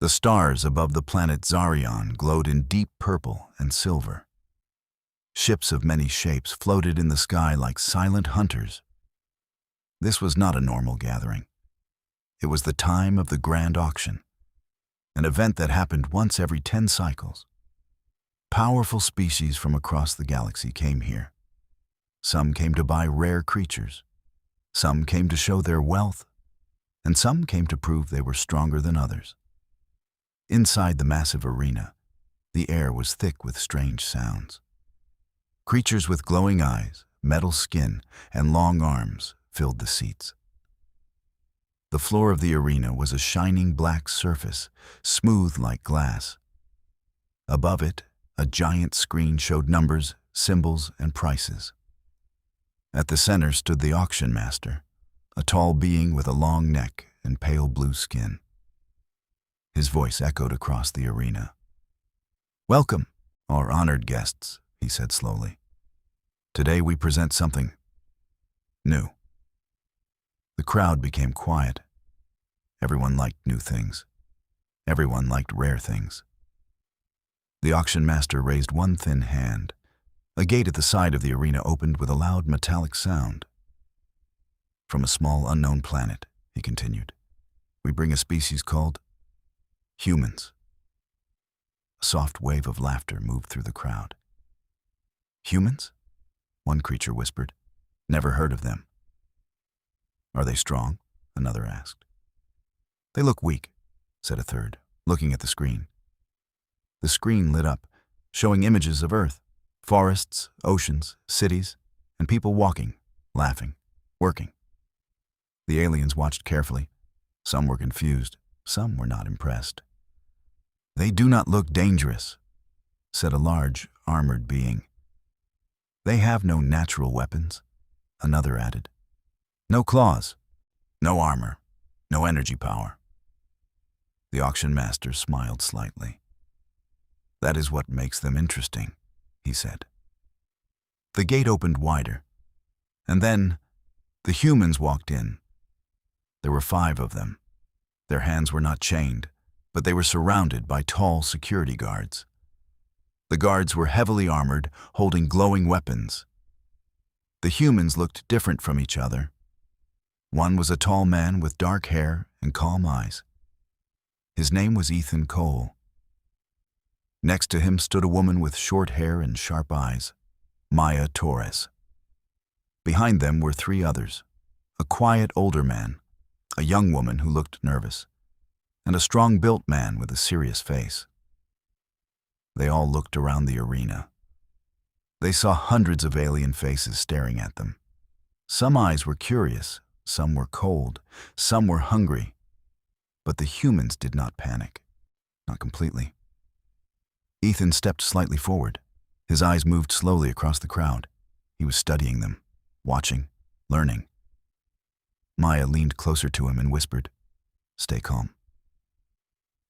The stars above the planet Zarion glowed in deep purple and silver. Ships of many shapes floated in the sky like silent hunters. This was not a normal gathering. It was the time of the grand auction, an event that happened once every 10 cycles. Powerful species from across the galaxy came here. Some came to buy rare creatures. Some came to show their wealth, and some came to prove they were stronger than others. Inside the massive arena, the air was thick with strange sounds. Creatures with glowing eyes, metal skin, and long arms filled the seats. The floor of the arena was a shining black surface, smooth like glass. Above it, a giant screen showed numbers, symbols, and prices. At the center stood the auction master, a tall being with a long neck and pale blue skin. His voice echoed across the arena. "Welcome, our honored guests," he said slowly. "Today we present something new." The crowd became quiet. Everyone liked new things. Everyone liked rare things. The auction master raised one thin hand. A gate at the side of the arena opened with a loud metallic sound. "From a small unknown planet," he continued, "we bring a species called humans." A soft wave of laughter moved through the crowd. "Humans?" one creature whispered. "Never heard of them." "Are they strong?" another asked. "They look weak," said a third, looking at the screen. The screen lit up, showing images of Earth, forests, oceans, cities, and people walking, laughing, working. The aliens watched carefully. Some were confused, some were not impressed. "They do not look dangerous," said a large, armored being. "They have no natural weapons," another added. "No claws, no armor, no energy power." The auction master smiled slightly. "That is what makes them interesting," he said. The gate opened wider, and then the humans walked in. There were 5 of them. Their hands were not chained, but they were surrounded by tall security guards. The guards were heavily armored, holding glowing weapons. The humans looked different from each other. One was a tall man with dark hair and calm eyes. His name was Ethan Cole. Next to him stood a woman with short hair and sharp eyes, Maya Torres. Behind them were 3 others, a quiet older man, a young woman who looked nervous, and a strong-built man with a serious face. They all looked around the arena. They saw hundreds of alien faces staring at them. Some eyes were curious, some were cold, some were hungry. But the humans did not panic, not completely. Ethan stepped slightly forward. His eyes moved slowly across the crowd. He was studying them, watching, learning. Maya leaned closer to him and whispered, "Stay calm."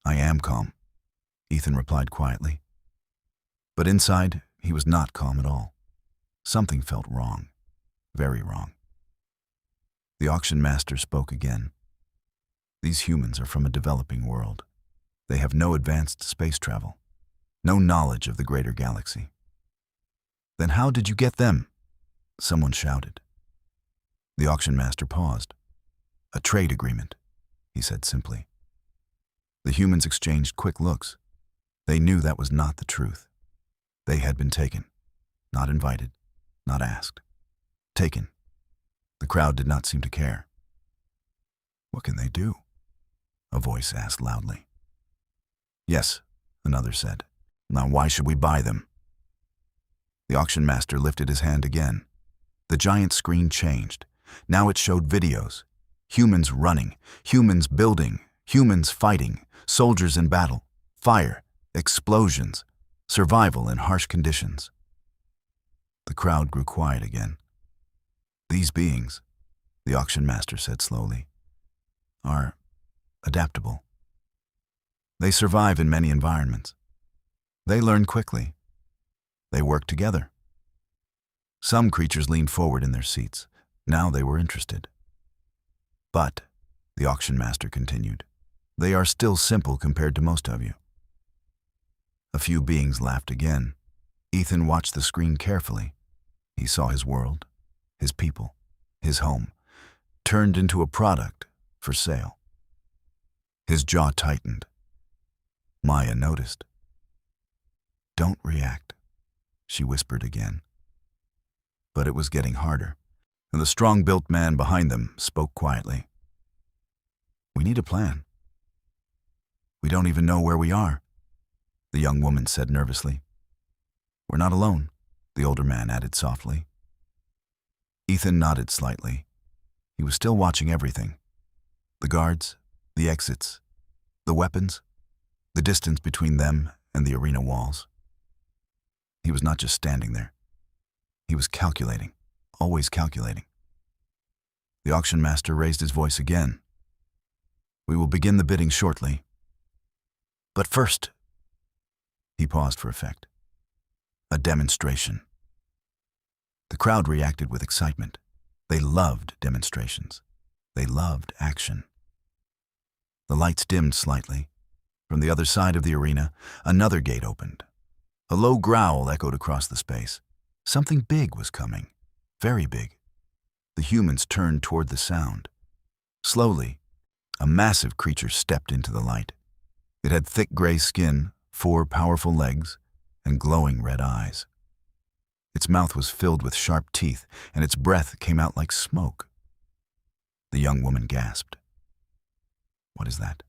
"I am calm," Ethan replied quietly. But inside, he was not calm at all. Something felt wrong, very wrong. The auction master spoke again. "These humans are from a developing world. They have no advanced space travel, no knowledge of the greater galaxy." "Then how did you get them?" someone shouted. The auction master paused. "A trade agreement," he said simply. The humans exchanged quick looks. They knew that was not the truth. They had been taken, not invited, not asked. Taken. The crowd did not seem to care. "What can they do?" a voice asked loudly. "Yes," another said. "Now why should we buy them?" The auction master lifted his hand again. The giant screen changed. Now it showed videos. Humans running, humans building, humans fighting, soldiers in battle, fire, explosions, survival in harsh conditions. The crowd grew quiet again. "These beings," the auction master said slowly, "are adaptable. They survive in many environments. They learn quickly. They work together." Some creatures leaned forward in their seats. Now they were interested. "But," the auction master continued, They are still simple compared to most of you." A few beings laughed again. Ethan watched the screen carefully. He saw his world, his people, his home, turned into a product for sale. His jaw tightened. Maya noticed. "Don't react," she whispered again. But it was getting harder, and the strong-built man behind them spoke quietly. "We need a plan. We don't even know where we are," the young woman said nervously. "We're not alone," the older man added softly. Ethan nodded slightly. He was still watching everything. The guards, the exits, the weapons, the distance between them and the arena walls. He was not just standing there. He was calculating, always calculating. The auction master raised his voice again. "We will begin the bidding shortly. But first," he paused for effect, "a demonstration." The crowd reacted with excitement. They loved demonstrations. They loved action. The lights dimmed slightly. From the other side of the arena, another gate opened. A low growl echoed across the space. Something big was coming, very big. The humans turned toward the sound. Slowly, a massive creature stepped into the light. It had thick gray skin, 4 powerful legs, and glowing red eyes. Its mouth was filled with sharp teeth, and its breath came out like smoke. The young woman gasped. "What is that?"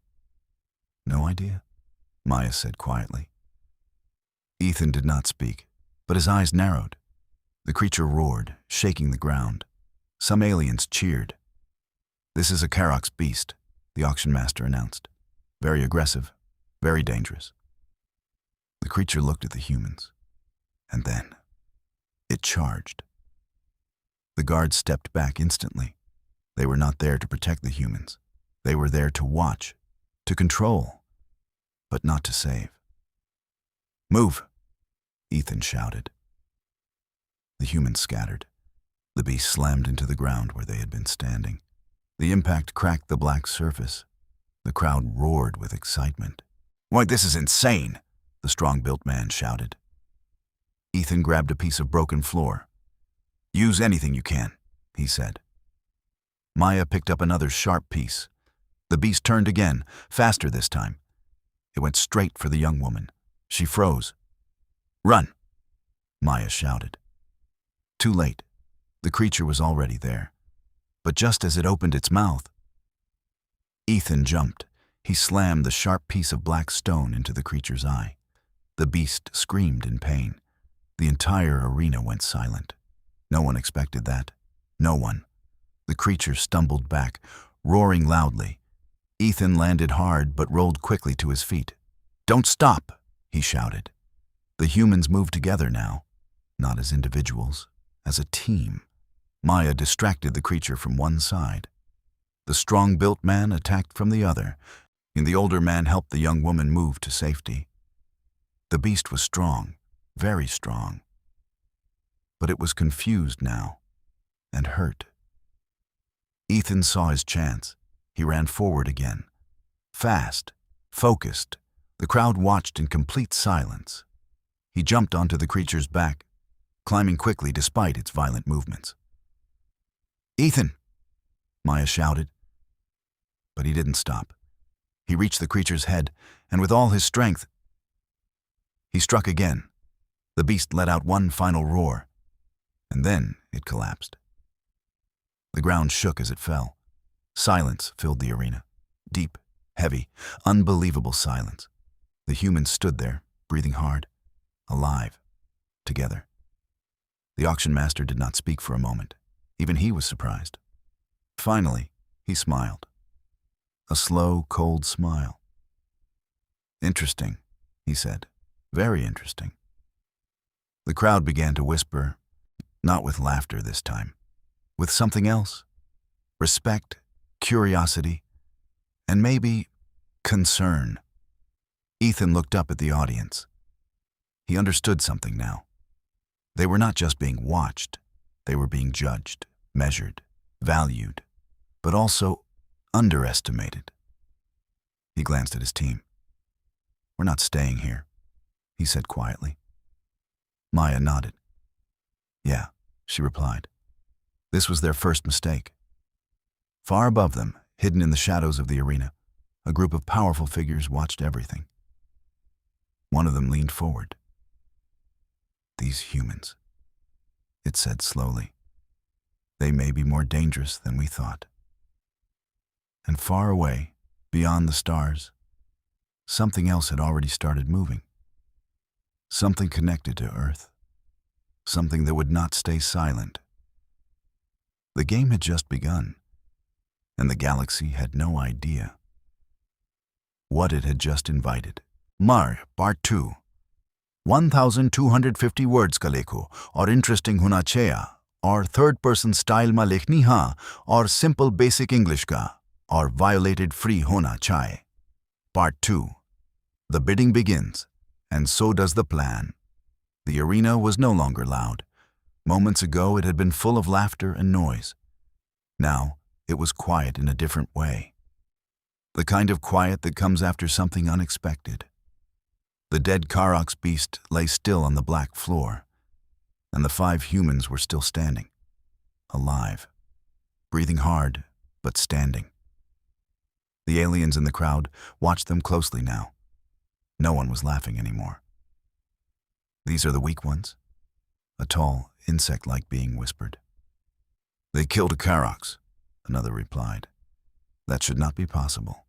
"No idea," Maya said quietly. Ethan did not speak, but his eyes narrowed. The creature roared, shaking the ground. Some aliens cheered. "This is a Karox beast," the auction master announced. "Very aggressive, very dangerous." The creature looked at the humans, and then it charged. The guards stepped back instantly. They were not there to protect the humans. They were there to watch, to control, but not to save. "Move!" Ethan shouted. The humans scattered. The beast slammed into the ground where they had been standing. The impact cracked the black surface. The crowd roared with excitement. "Why, this is insane!" the strong-built man shouted. Ethan grabbed a piece of broken floor. "Use anything you can," he said. Maya picked up another sharp piece. The beast turned again, faster this time. It went straight for the young woman. She froze. "Run!" Maya shouted. Too late. The creature was already there. But just as it opened its mouth, Ethan jumped. He slammed the sharp piece of black stone into the creature's eye. The beast screamed in pain. The entire arena went silent. No one expected that. No one. The creature stumbled back, roaring loudly. Ethan landed hard but rolled quickly to his feet. "Don't stop!" he shouted. The humans moved together now, not as individuals, as a team. Maya distracted the creature from one side. The strong-built man attacked from the other, and the older man helped the young woman move to safety. The beast was strong, very strong. But it was confused now, and hurt. Ethan saw his chance. He ran forward again. Fast, focused, the crowd watched in complete silence. He jumped onto the creature's back, climbing quickly despite its violent movements. "Ethan!" Maya shouted. But he didn't stop. He reached the creature's head, and with all his strength, he struck again. The beast let out one final roar, and then it collapsed. The ground shook as it fell. Silence filled the arena. Deep, heavy, unbelievable silence. The humans stood there, breathing hard, alive, together. The auction master did not speak for a moment. Even he was surprised. Finally, he smiled. A slow, cold smile. "Interesting," he said. "Very interesting." The crowd began to whisper, not with laughter this time, with something else. Respect, curiosity, and maybe concern. Ethan looked up at the audience. He understood something now. They were not just being watched, they were being judged, measured, valued, but also underestimated. He glanced at his team. "We're not staying here," he said quietly. Maya nodded. "Yeah," she replied. This was their first mistake. Far above them, hidden in the shadows of the arena, a group of powerful figures watched everything. One of them leaned forward. "These humans," it said slowly. "They may be more dangerous than we thought." And far away, beyond the stars, something else had already started moving. Something connected to Earth. Something that would not stay silent. The game had just begun, and the galaxy had no idea what it had just invited. Mar, Part 2. 1250 words ka lekho, aur interesting hona chahiye, aur third-person style ma likhni ha, aur simple basic English ka, aur violated free hona chahiye. Part 2. The bidding begins, and so does the plan. The arena was no longer loud. Moments ago it had been full of laughter and noise. Now it was quiet in a different way. The kind of quiet that comes after something unexpected. The dead Orcs beast lay still on the black floor, and the 5 humans were still standing, alive, breathing hard, but standing. The aliens in the crowd watched them closely now. No one was laughing anymore. "These are the weak ones," a tall, insect-like being whispered. "They killed a Orcs," another replied. "That should not be possible."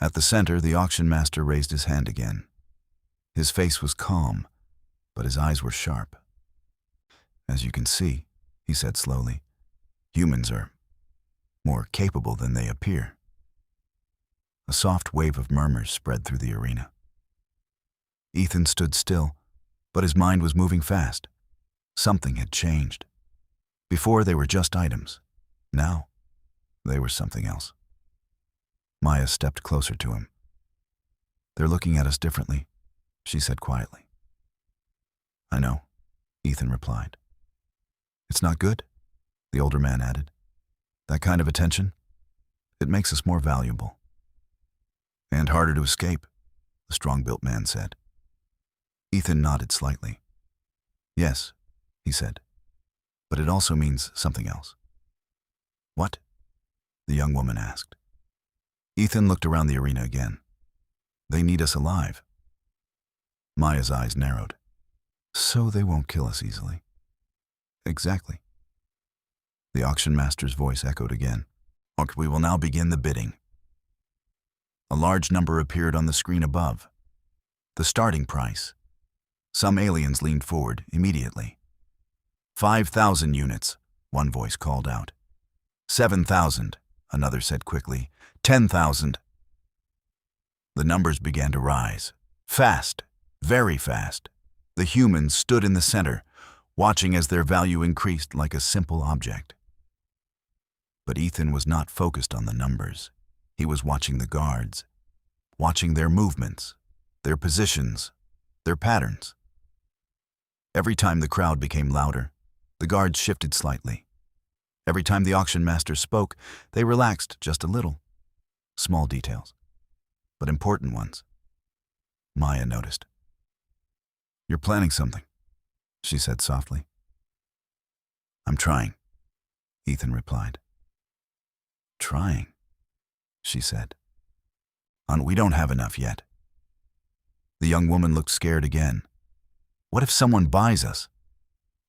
At the center, the auction master raised his hand again. His face was calm, but his eyes were sharp. "As you can see," he said slowly, "humans are more capable than they appear." A soft wave of murmurs spread through the arena. Ethan stood still, but his mind was moving fast. Something had changed. Before they were just items. Now, they were something else. Maya stepped closer to him. "They're looking at us differently," she said quietly. "I know," Ethan replied. "It's not good," the older man added. "That kind of attention, it makes us more valuable." "And harder to escape," the strong-built man said. Ethan nodded slightly. "Yes," he said, "but it also means something else." "What?" the young woman asked. Ethan looked around the arena again. "They need us alive." Maya's eyes narrowed. "So they won't kill us easily." "Exactly." The auction master's voice echoed again. "Okay, we will now begin the bidding." A large number appeared on the screen above. The starting price. Some aliens leaned forward immediately. 5,000 units, one voice called out. 7,000, another said quickly. 10,000. The numbers began to rise. Fast, very fast. The humans stood in the center, watching as their value increased like a simple object. But Ethan was not focused on the numbers. He was watching the guards, watching their movements, their positions, their patterns. Every time the crowd became louder, the guards shifted slightly. Every time the auction master spoke, they relaxed just a little. Small details, but important ones. Maya noticed. "You're planning something," she said softly. "I'm trying," Ethan replied. "Trying," she said. "We don't have enough yet." The young woman looked scared again. "What if someone buys us?"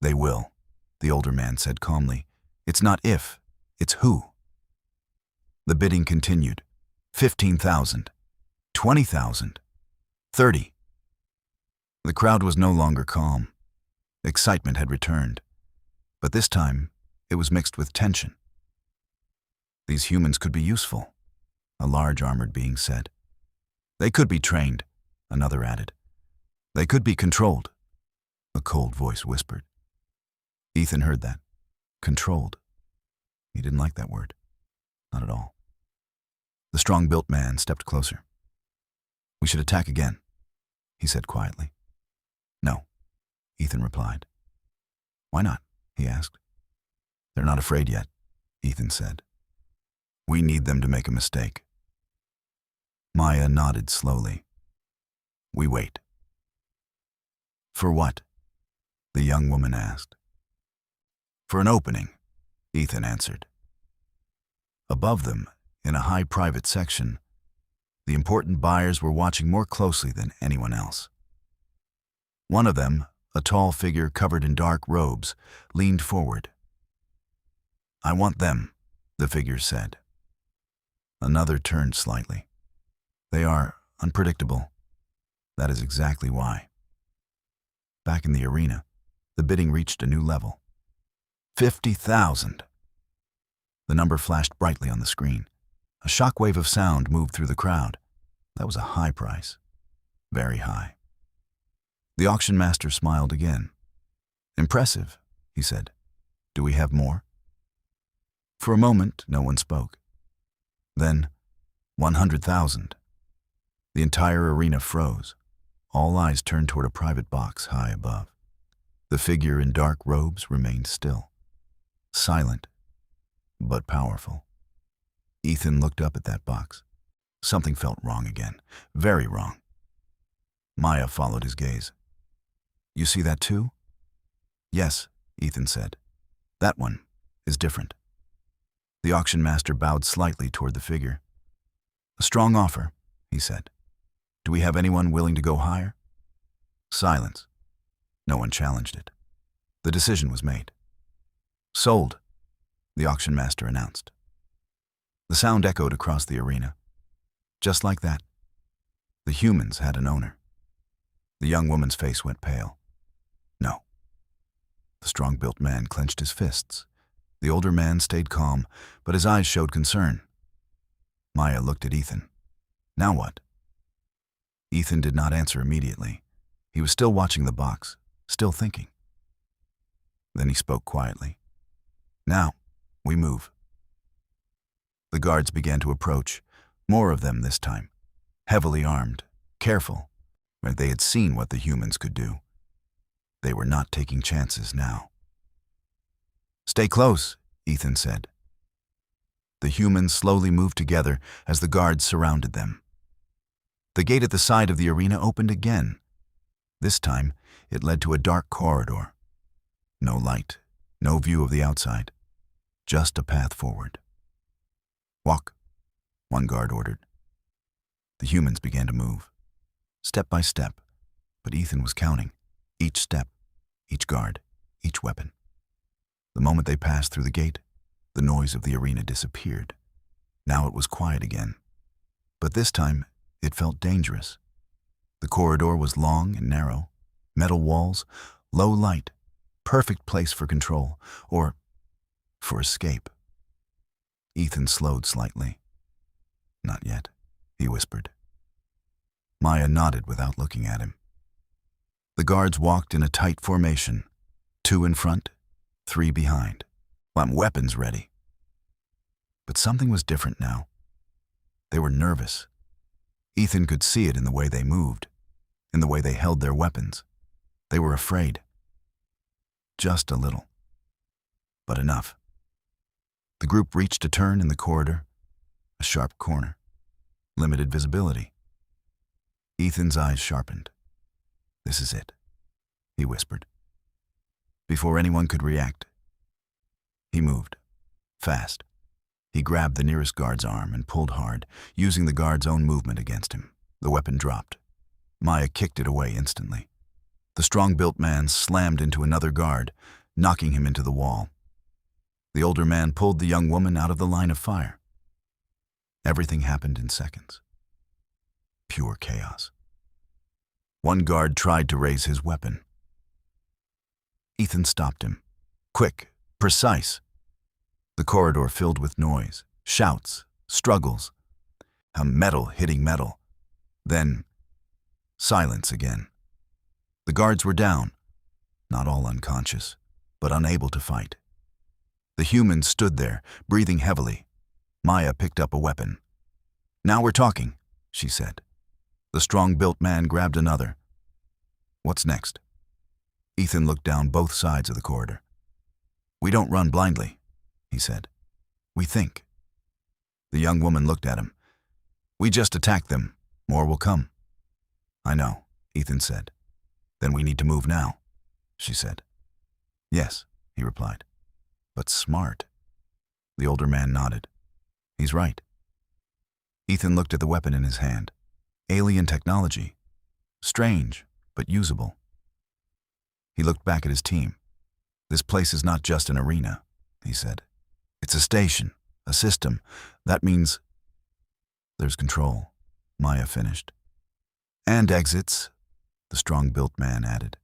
"They will," the older man said calmly. "It's not if, it's who." The bidding continued. 15,000, 20,000, 30. The crowd was no longer calm. Excitement had returned, but this time it was mixed with tension. "These humans could be useful," a large armored being said. "They could be trained," another added. "They could be controlled," a cold voice whispered. Ethan heard that. Controlled. He didn't like that word. Not at all. The strong-built man stepped closer. "We should attack again," he said quietly. "No," Ethan replied. "Why not?" he asked. "They're not afraid yet," Ethan said. "We need them to make a mistake." Maya nodded slowly. We wait. For what? The young woman asked. For an opening, Ethan answered. Above them, in a high private section, the important buyers were watching more closely than anyone else. One of them, a tall figure covered in dark robes, leaned forward. I want them, the figure said. Another turned slightly. They are unpredictable. That is exactly why. Back in the arena, the bidding reached a new level. 50,000. The number flashed brightly on the screen. A shockwave of sound moved through the crowd. That was a high price. Very high. The auction master smiled again. Impressive, he said. Do we have more? For a moment, no one spoke. Then, 100,000. The entire arena froze. All eyes turned toward a private box high above. The figure in dark robes remained still, silent, but powerful. Ethan looked up at that box. Something felt wrong again, very wrong. Maya followed his gaze. You see that too? Yes, Ethan said. That one is different. The auction master bowed slightly toward the figure. A strong offer, he said. Do we have anyone willing to go higher? Silence. No one challenged it. The decision was made. Sold, the auction master announced. The sound echoed across the arena. Just like that, the humans had an owner. The young woman's face went pale. No. The strong-built man clenched his fists. The older man stayed calm, but his eyes showed concern. Maya looked at Ethan. Now what? Ethan did not answer immediately. He was still watching the box, still thinking. Then he spoke quietly. Now, we move. The guards began to approach, more of them this time, heavily armed, careful, where they had seen what the humans could do. They were not taking chances now. Stay close, Ethan said. The humans slowly moved together as the guards surrounded them. The gate at the side of the arena opened again. This time, it led to a dark corridor. No light, no view of the outside, just a path forward. Walk, one guard ordered. The humans began to move, step by step, but Ethan was counting, each step, each guard, each weapon. The moment they passed through the gate, the noise of the arena disappeared. Now it was quiet again. But this time, it felt dangerous. The corridor was long and narrow, metal walls, low light, perfect place for control, or for escape. Ethan slowed slightly. Not yet, he whispered. Maya nodded without looking at him. The guards walked in a tight formation, 2 in front, 3 behind, weapons ready. But something was different now. They were nervous. Ethan could see it in the way they moved, in the way they held their weapons. They were afraid. Just a little. But enough. The group reached a turn in the corridor, a sharp corner, limited visibility. Ethan's eyes sharpened. This is it, he whispered. Before anyone could react, he moved, fast. He grabbed the nearest guard's arm and pulled hard, using the guard's own movement against him. The weapon dropped. Maya kicked it away instantly. The strong-built man slammed into another guard, knocking him into the wall. The older man pulled the young woman out of the line of fire. Everything happened in seconds. Pure chaos. One guard tried to raise his weapon. Ethan stopped him. Quick, precise. The corridor filled with noise, shouts, struggles, metal hitting metal. Then, silence again. The guards were down, not all unconscious, but unable to fight. The humans stood there, breathing heavily. Maya picked up a weapon. Now we're talking, she said. The strong-built man grabbed another. What's next? Ethan looked down both sides of the corridor. We don't run blindly, he said. We think. The young woman looked at him. We just attacked them. More will come. I know, Ethan said. Then we need to move now, she said. Yes, he replied. But smart. The older man nodded. He's right. Ethan looked at the weapon in his hand. Alien technology. Strange, but usable. He looked back at his team. This place is not just an arena, he said. It's a station, a system. That means there's control, Maya finished. And exits, the strong-built man added.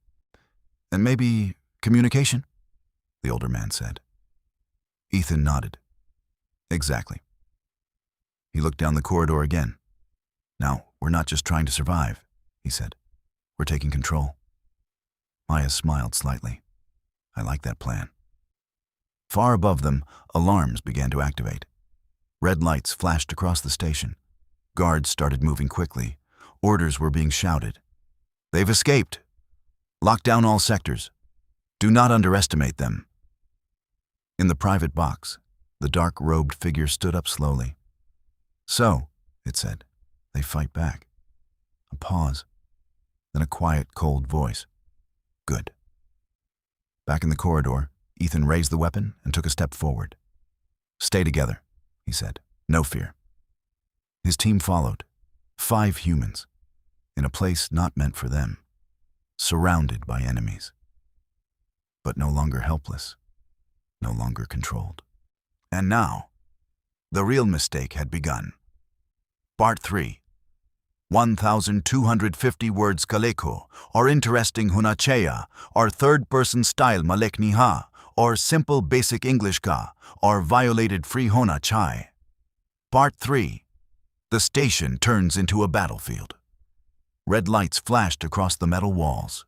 And maybe communication, the older man said. Ethan nodded. Exactly. He looked down the corridor again. Now, we're not just trying to survive, he said. We're taking control. Maya smiled slightly. I like that plan. Far above them, alarms began to activate. Red lights flashed across the station. Guards started moving quickly. Orders were being shouted. They've escaped. Lock down all sectors. Do not underestimate them. In the private box, the dark-robed figure stood up slowly. So, it said, they fight back. A pause, then a quiet, cold voice. Good. Back in the corridor, Ethan raised the weapon and took a step forward. Stay together, he said. No fear. His team followed. 5 humans, in a place not meant for them, surrounded by enemies. But no longer helpless, no longer controlled. And now, the real mistake had begun. Part 3. 1,250 words kaleko, or interesting hunachea, or third-person style malekni ha, or simple basic English ka, or violated free hona chai. Part 3. The station turns into a battlefield. Red lights flashed across the metal walls.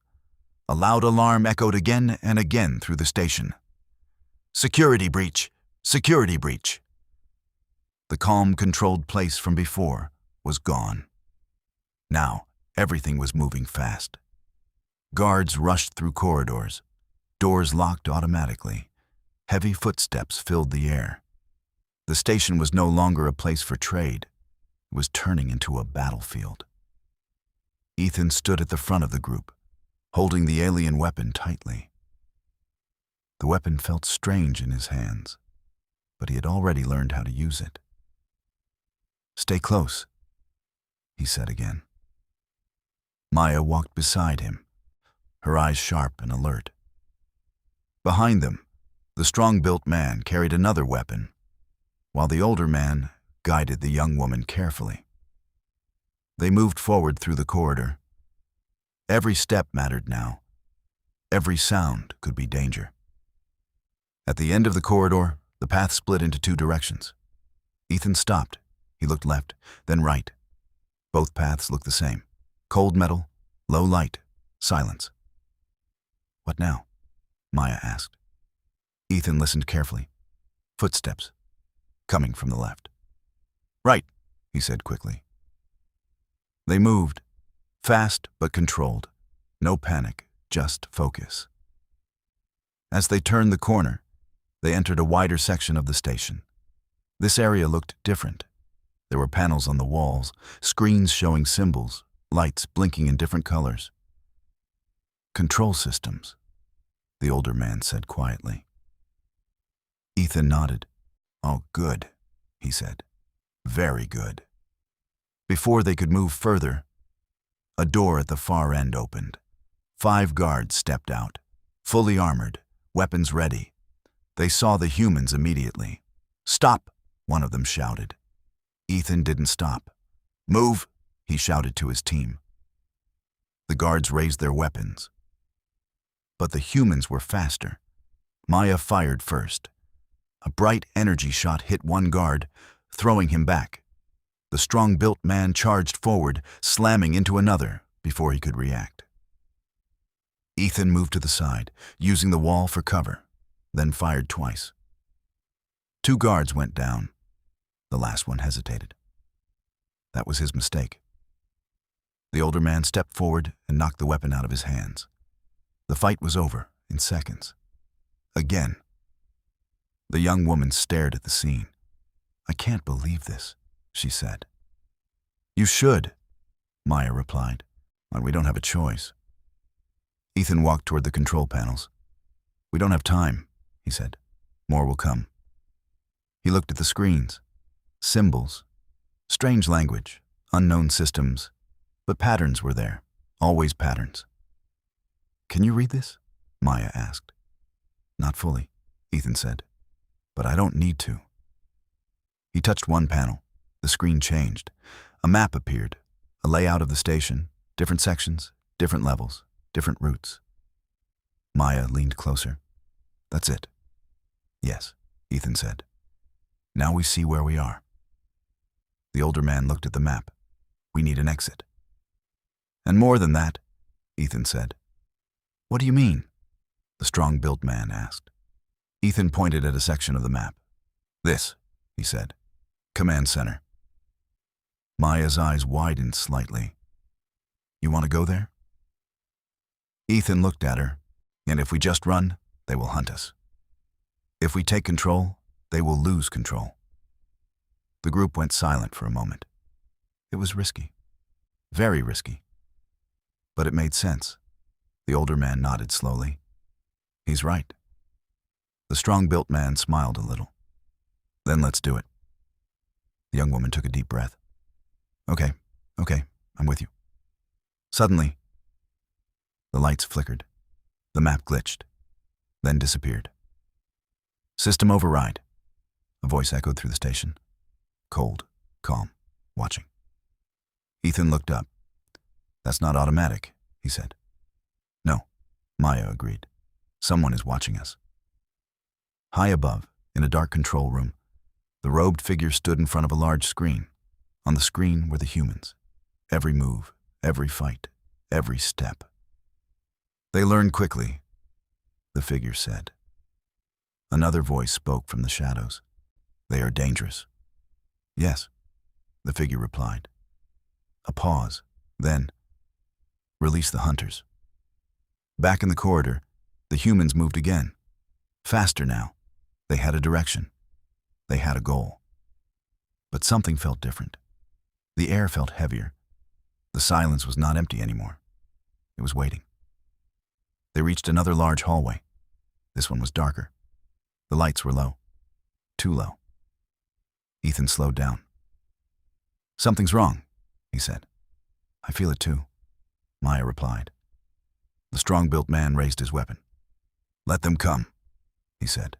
A loud alarm echoed again and again through the station. Security breach! Security breach! The calm, controlled place from before was gone. Now, everything was moving fast. Guards rushed through corridors. Doors locked automatically. Heavy footsteps filled the air. The station was no longer a place for trade. It was turning into a battlefield. Ethan stood at the front of the group, holding the alien weapon tightly. The weapon felt strange in his hands, but he had already learned how to use it. Stay close, he said again. Maya walked beside him, her eyes sharp and alert. Behind them, the strong-built man carried another weapon, while the older man guided the young woman carefully. They moved forward through the corridor. Every step mattered now. Every sound could be danger. At the end of the corridor, the path split into 2 directions. Ethan stopped. He looked left, then right. Both paths looked the same. Cold metal, low light, silence. What now? Maya asked. Ethan listened carefully. Footsteps, coming from the left. Right, he said quickly. They moved, fast but controlled. No panic, just focus. As they turned the corner, they entered a wider section of the station. This area looked different. There were panels on the walls, screens showing symbols, lights blinking in different colors. Control systems, the older man said quietly. Ethan nodded. Oh, good, he said. Very good. Before they could move further, a door at the far end opened. 5 guards stepped out, fully armored, weapons ready. They saw the humans immediately. Stop, one of them shouted. Ethan didn't stop. Move, he shouted to his team. The guards raised their weapons. But the humans were faster. Maya fired first. A bright energy shot hit one guard, throwing him back. The strong-built man charged forward, slamming into another before he could react. Ethan moved to the side, using the wall for cover, then fired twice. 2 guards went down. The last one hesitated. That was his mistake. The older man stepped forward and knocked the weapon out of his hands. The fight was over in seconds. Again. The young woman stared at the scene. I can't believe this, she said. You should, Maya replied, but we don't have a choice. Ethan walked toward the control panels. We don't have time, he said. More will come. He looked at the screens. Symbols. Strange language. Unknown systems. But patterns were there. Always patterns. Can you read this? Maya asked. Not fully, Ethan said. But I don't need to. He touched one panel. The screen changed. A map appeared. A layout of the station. Different sections. Different levels. Different routes. Maya leaned closer. That's it. Yes, Ethan said. Now we see where we are. The older man looked at the map. We need an exit. And more than that, Ethan said. What do you mean? The strong-built man asked. Ethan pointed at a section of the map. This, he said. Command center. Maya's eyes widened slightly. You want to go there? Ethan looked at her, and if we just run, they will hunt us. If we take control, they will lose control. The group went silent for a moment. It was risky. Very risky. But it made sense. The older man nodded slowly. He's right. The strong-built man smiled a little. Then let's do it. The young woman took a deep breath. Okay, I'm with you. Suddenly, the lights flickered. The map glitched, then disappeared. System override. A voice echoed through the station. Cold, calm, watching. Ethan looked up. That's not automatic, he said. No, Maya agreed. Someone is watching us. High above, in a dark control room, the robed figure stood in front of a large screen. On the screen were the humans. Every move, every fight, every step. They learn quickly, the figure said. Another voice spoke from the shadows. They are dangerous. Yes, the figure replied. A pause, then, release the hunters. Back in the corridor, the humans moved again. Faster now. They had a direction. They had a goal. But something felt different. The air felt heavier. The silence was not empty anymore. It was waiting. They reached another large hallway. This one was darker. The lights were low. Too low. Ethan slowed down. Something's wrong, he said. I feel it too, Maya replied. The strong-built man raised his weapon. Let them come, he said.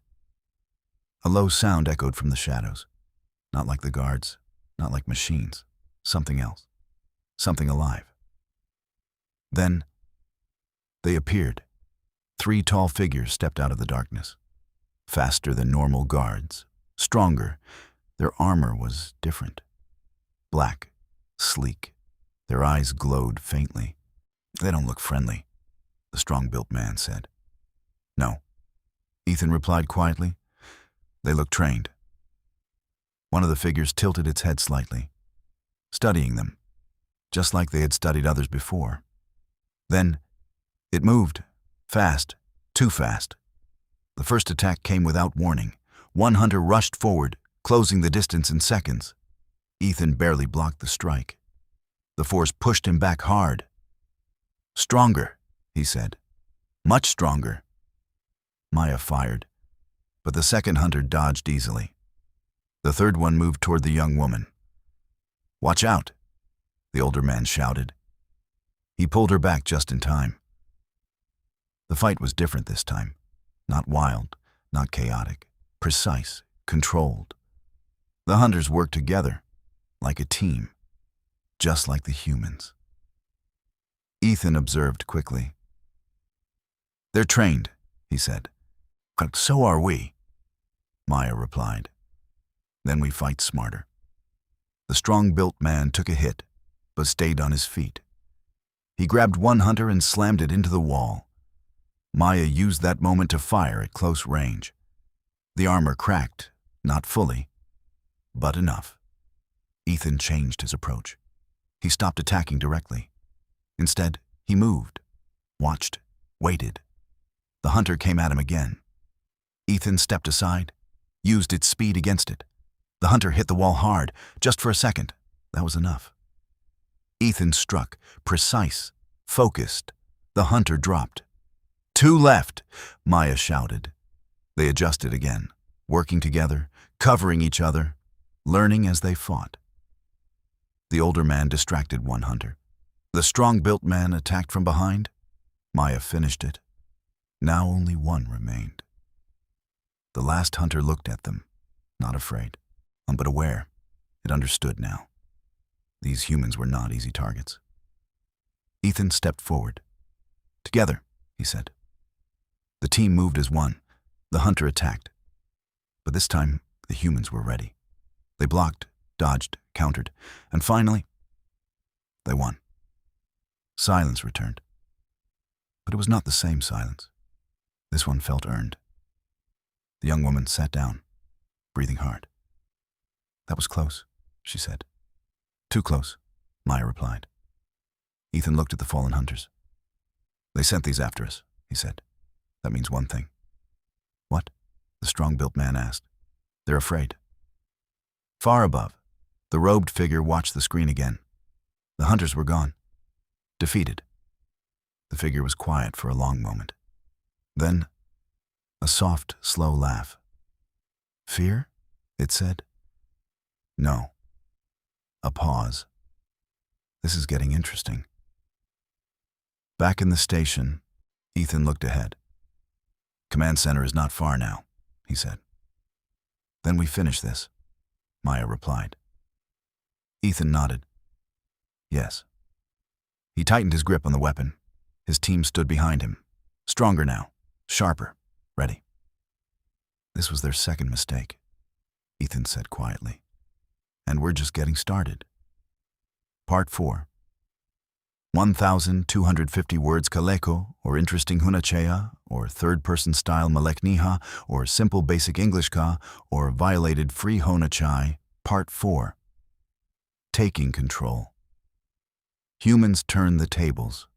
A low sound echoed from the shadows. Not like the guards, not like machines. Something else. Something alive. Then, they appeared. 3 tall figures stepped out of the darkness. Faster than normal guards. Stronger. Their armor was different. Black. Sleek. Their eyes glowed faintly. They don't look friendly, the strong-built man said. No, Ethan replied quietly. They look trained. One of the figures tilted its head slightly, studying them, just like they had studied others before. Then, it moved, fast, too fast. The first attack came without warning. One hunter rushed forward, closing the distance in seconds. Ethan barely blocked the strike. The force pushed him back hard. Stronger, he said. Much stronger. Maya fired, but the second hunter dodged easily. The third one moved toward the young woman. Watch out, the older man shouted. He pulled her back just in time. The fight was different this time. Not wild, not chaotic. Precise, controlled. The hunters worked together, like a team, just like the humans. Ethan observed quickly. They're trained, he said. But so are we, Maya replied. Then we fight smarter. The strong-built man took a hit, but stayed on his feet. He grabbed one hunter and slammed it into the wall. Maya used that moment to fire at close range. The armor cracked, not fully, but enough. Ethan changed his approach. He stopped attacking directly. Instead, he moved, watched, waited. The hunter came at him again. Ethan stepped aside, used its speed against it. The hunter hit the wall hard, just for a second. That was enough. Ethan struck, precise, focused. The hunter dropped. "Two left," Maya shouted. They adjusted again, working together, covering each other, learning as they fought. The older man distracted one hunter. The strong-built man attacked from behind. Maya finished it. Now only one remained. The last hunter looked at them, not afraid, but aware. It understood now. These humans were not easy targets. Ethan stepped forward. "Together," he said. The team moved as one. The hunter attacked. But this time, the humans were ready. They blocked, dodged, countered, and finally, they won. Silence returned. But it was not the same silence. This one felt earned. The young woman sat down, breathing hard. "That was close," she said. "Too close," Maya replied. Ethan looked at the fallen hunters. "They sent these after us," he said. "That means one thing." "What?" the strong-built man asked. "They're afraid." Far above, the robed figure watched the screen again. The hunters were gone, defeated. The figure was quiet for a long moment. Then, a soft, slow laugh. "Fear?" it said. "No." A pause. "This is getting interesting." Back in the station, Ethan looked ahead. "Command center is not far now," he said. "Then we finish this," Maya replied. Ethan nodded. "Yes." He tightened his grip on the weapon. His team stood behind him, stronger now, sharper, ready. "This was their second mistake," Ethan said quietly. "And we're just getting started." Part 4. 1,250 words Kaleko, or interesting Hunachea, or third-person style Malekniha, or simple basic English Ka, or violated free Honachai. Part 4. Taking control. Humans turned the tables.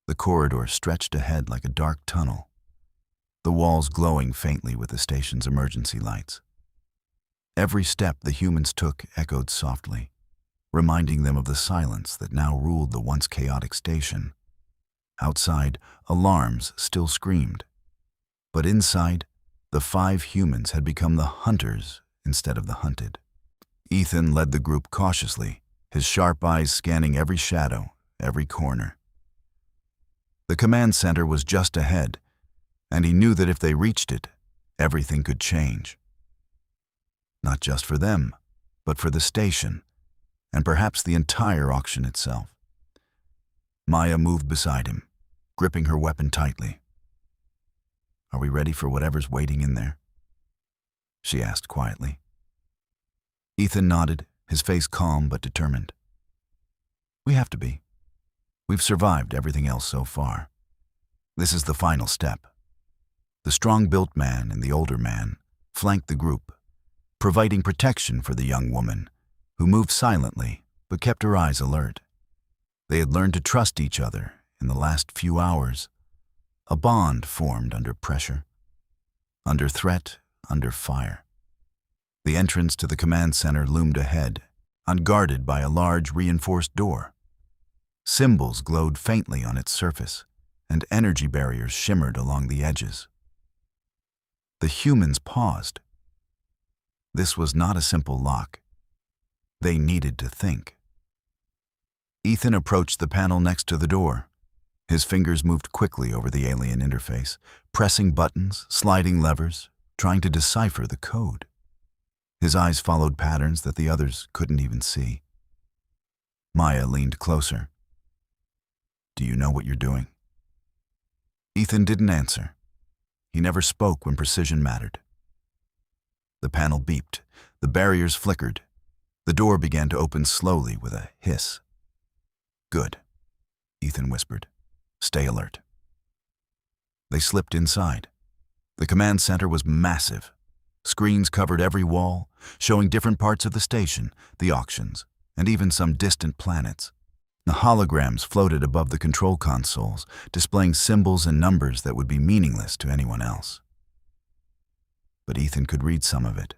The corridor stretched ahead like a dark tunnel, the walls glowing faintly with the station's emergency lights. Every step the humans took echoed softly, reminding them of the silence that now ruled the once chaotic station. Outside, alarms still screamed. But inside, the 5 humans had become the hunters instead of the hunted. Ethan led the group cautiously, his sharp eyes scanning every shadow, every corner. The command center was just ahead, and he knew that if they reached it, everything could change. Not just for them, but for the station, and perhaps the entire auction itself. Maya moved beside him, gripping her weapon tightly. "Are we ready for whatever's waiting in there?" she asked quietly. Ethan nodded, his face calm but determined. "We have to be. We've survived everything else so far. This is the final step." The strong-built man and the older man flanked the group, providing protection for the young woman, who moved silently but kept her eyes alert. They had learned to trust each other in the last few hours. A bond formed under pressure, under threat, under fire. The entrance to the command center loomed ahead, unguarded by a large reinforced door. Symbols glowed faintly on its surface, and energy barriers shimmered along the edges. The humans paused. This was not a simple lock. They needed to think. Ethan approached the panel next to the door. His fingers moved quickly over the alien interface, pressing buttons, sliding levers, trying to decipher the code. His eyes followed patterns that the others couldn't even see. Maya leaned closer. "Do you know what you're doing?" Ethan didn't answer. He never spoke when precision mattered. The panel beeped. The barriers flickered. The door began to open slowly with a hiss. "Good," Ethan whispered. "Stay alert." They slipped inside. The command center was massive. Screens covered every wall, showing different parts of the station, the auctions, and even some distant planets. The holograms floated above the control consoles, displaying symbols and numbers that would be meaningless to anyone else. But Ethan could read some of it.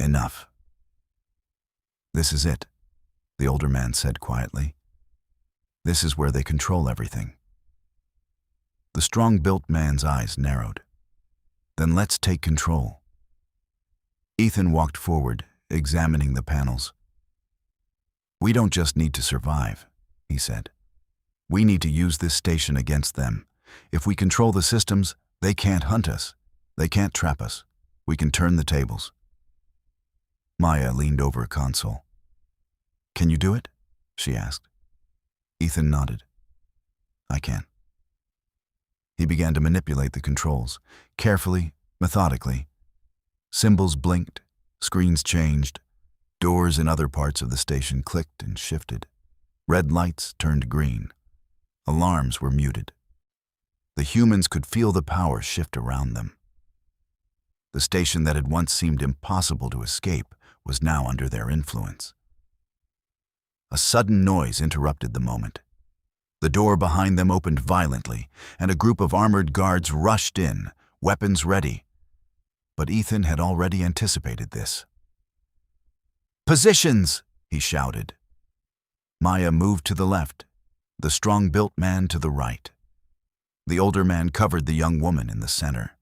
Enough. This is it. the older man said quietly. This is where they control everything. The strong-built man's eyes narrowed. Then let's take control. Ethan walked forward, examining the panels. We don't just need to survive, he said. We need to use this station against them. If we control the systems, they can't hunt us. They can't trap us. We can turn the tables. Maya leaned over a console. Can you do it? She asked. Ethan nodded. I can. He began to manipulate the controls, carefully, methodically. Symbols blinked, screens changed, doors in other parts of the station clicked and shifted. Red lights turned green. Alarms were muted. The humans could feel the power shift around them. The station that had once seemed impossible to escape was now under their influence. A sudden noise interrupted the moment. The door behind them opened violently, and a group of armored guards rushed in, weapons ready. But Ethan had already anticipated this. Positions! He shouted. Maya moved to the left, the strong-built man to the right. The older man covered the young woman in the center.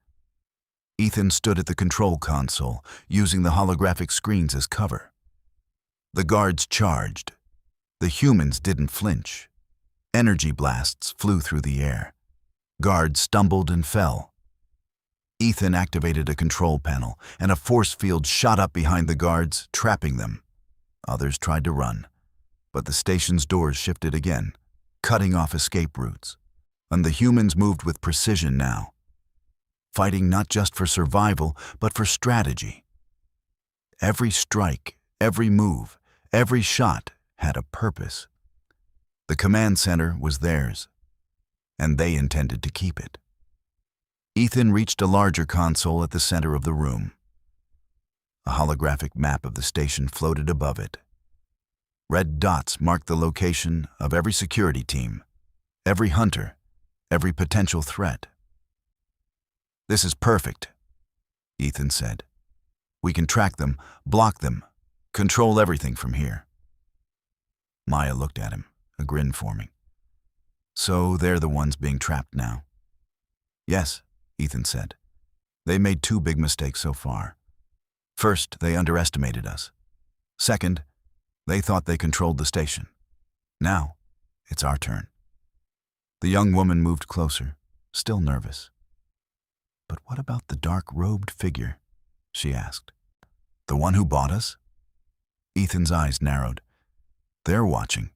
Ethan stood at the control console, using the holographic screens as cover. The guards charged. The humans didn't flinch. Energy blasts flew through the air. Guards stumbled and fell. Ethan activated a control panel, and a force field shot up behind the guards, trapping them. Others tried to run, but the station's doors shifted again, cutting off escape routes. And the humans moved with precision now, fighting not just for survival, but for strategy. Every strike, every move, every shot had a purpose. The command center was theirs, and they intended to keep it. Ethan reached a larger console at the center of the room. A holographic map of the station floated above it. Red dots marked the location of every security team, every hunter, every potential threat. This is perfect, Ethan said. We can track them, block them, control everything from here. Maya looked at him, a grin forming. So they're the ones being trapped now. Yes, Ethan said. They made two big mistakes so far. First, they underestimated us. Second, they thought they controlled the station. Now, it's our turn. The young woman moved closer, still nervous. But what about the dark-robed figure? She asked. The one who bought us? Ethan's eyes narrowed. They're watching,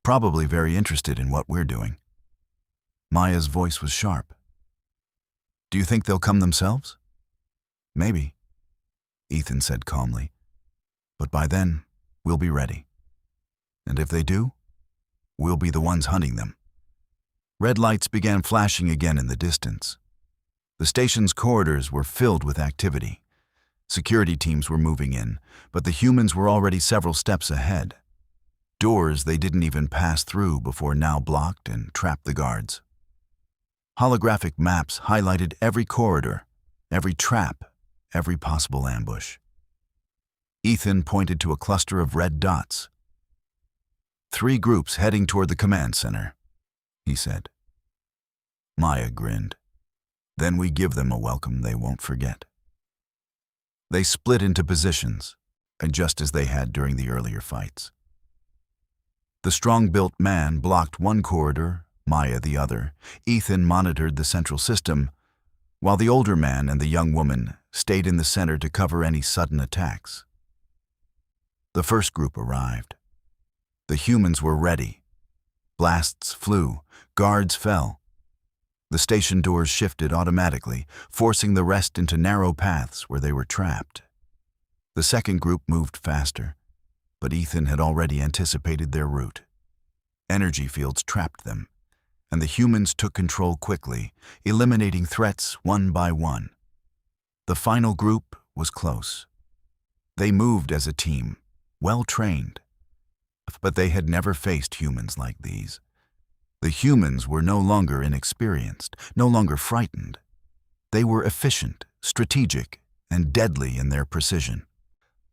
probably very interested in what we're doing. Maya's voice was sharp. Do you think they'll come themselves? Maybe, Ethan said calmly. But by then, we'll be ready. And if they do, we'll be the ones hunting them. Red lights began flashing again in the distance. The station's corridors were filled with activity. Security teams were moving in, but the humans were already several steps ahead. Doors they didn't even pass through before now blocked and trapped the guards. Holographic maps highlighted every corridor, every trap, every possible ambush. Ethan pointed to a cluster of red dots. 3 groups heading toward the command center, he said. Maya grinned. Then we give them a welcome they won't forget. They split into positions, just as they had during the earlier fights. The strong-built man blocked one corridor, Maya the other. Ethan monitored the central system, while the older man and the young woman stayed in the center to cover any sudden attacks. The first group arrived. The humans were ready. Blasts flew, guards fell. The station doors shifted automatically, forcing the rest into narrow paths where they were trapped. The second group moved faster, but Ethan had already anticipated their route. Energy fields trapped them, and the humans took control quickly, eliminating threats one by one. The final group was close. They moved as a team, well-trained, but they had never faced humans like these. The humans were no longer inexperienced, no longer frightened. They were efficient, strategic, and deadly in their precision.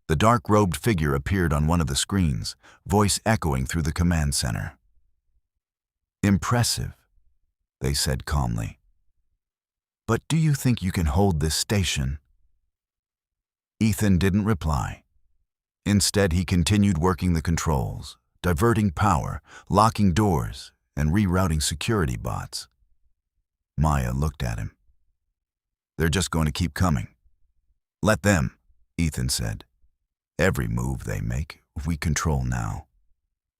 The dark-robed figure appeared on one of the screens, voice echoing through the command center. "Impressive," they said calmly. "But do you think you can hold this station?" Ethan didn't reply. Instead, he continued working the controls, diverting power, locking doors, and rerouting security bots. Maya looked at him. "They're just going to keep coming." "Let them," Ethan said. "Every move they make, we control now.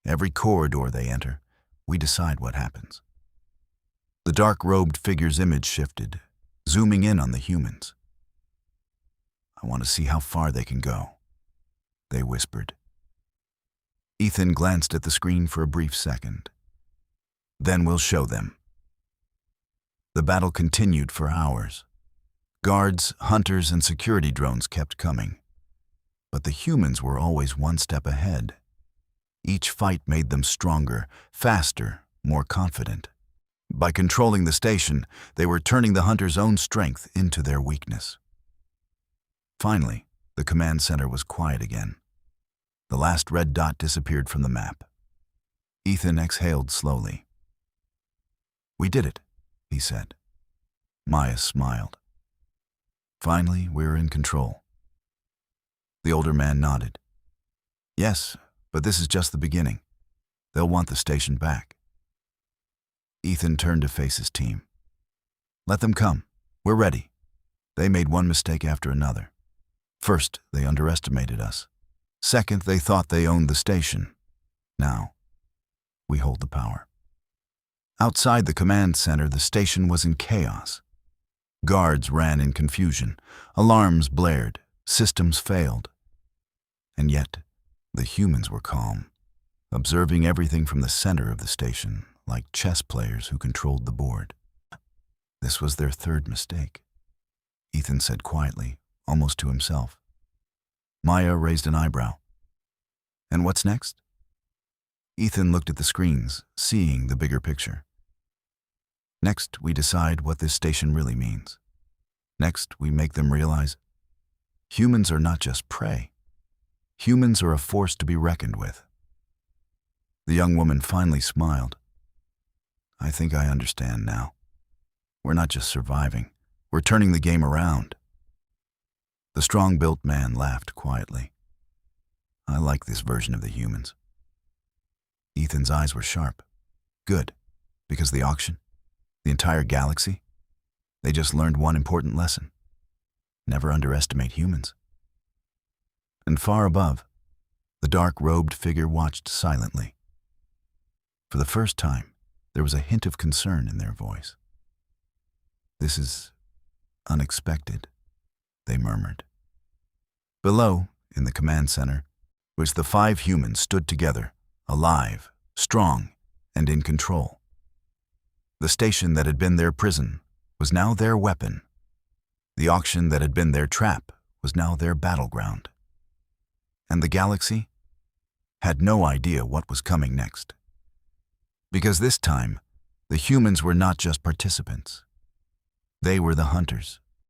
Every corridor they enter, we decide what happens." The dark-robed figure's image shifted, zooming in on the humans. "I want to see how far they can go," they whispered. Ethan glanced at the screen for a brief second. "Then we'll show them." The battle continued for hours. Guards, hunters, and security drones kept coming. But the humans were always one step ahead. Each fight made them stronger, faster, more confident. By controlling the station, they were turning the hunters' own strength into their weakness. Finally, the command center was quiet again. The last red dot disappeared from the map. Ethan exhaled slowly. "We did it," he said. Maya smiled. "Finally, we're in control." The older man nodded. "Yes, but this is just the beginning. They'll want the station back." Ethan turned to face his team. "Let them come. We're ready." They made one mistake after another. First, they underestimated us. Second, they thought they owned the station. Now, we hold the power. Outside the command center, the station was in chaos. Guards ran in confusion. Alarms blared. Systems failed. And yet, the humans were calm, observing everything from the center of the station, like chess players who controlled the board. This was their third mistake, Ethan said quietly, almost to himself. Maya raised an eyebrow. "And what's next?" Ethan looked at the screens, seeing the bigger picture. "Next, we decide what this station really means. Next, we make them realize humans are not just prey. Humans are a force to be reckoned with." The young woman finally smiled. "I think I understand now. We're not just surviving. We're turning the game around." The strong-built man laughed quietly. "I like this version of the humans." Ethan's eyes were sharp. "Good, because the auction, the entire galaxy, they just learned one important lesson. Never underestimate humans." And far above, the dark-robed figure watched silently. For the first time, there was a hint of concern in their voice. "This is unexpected," they murmured. Below, in the command center, was the 5 humans stood together, alive, strong, and in control. The station that had been their prison was now their weapon. The auction that had been their trap was now their battleground. And the galaxy had no idea what was coming next. Because this time, the humans were not just participants. They were the hunters,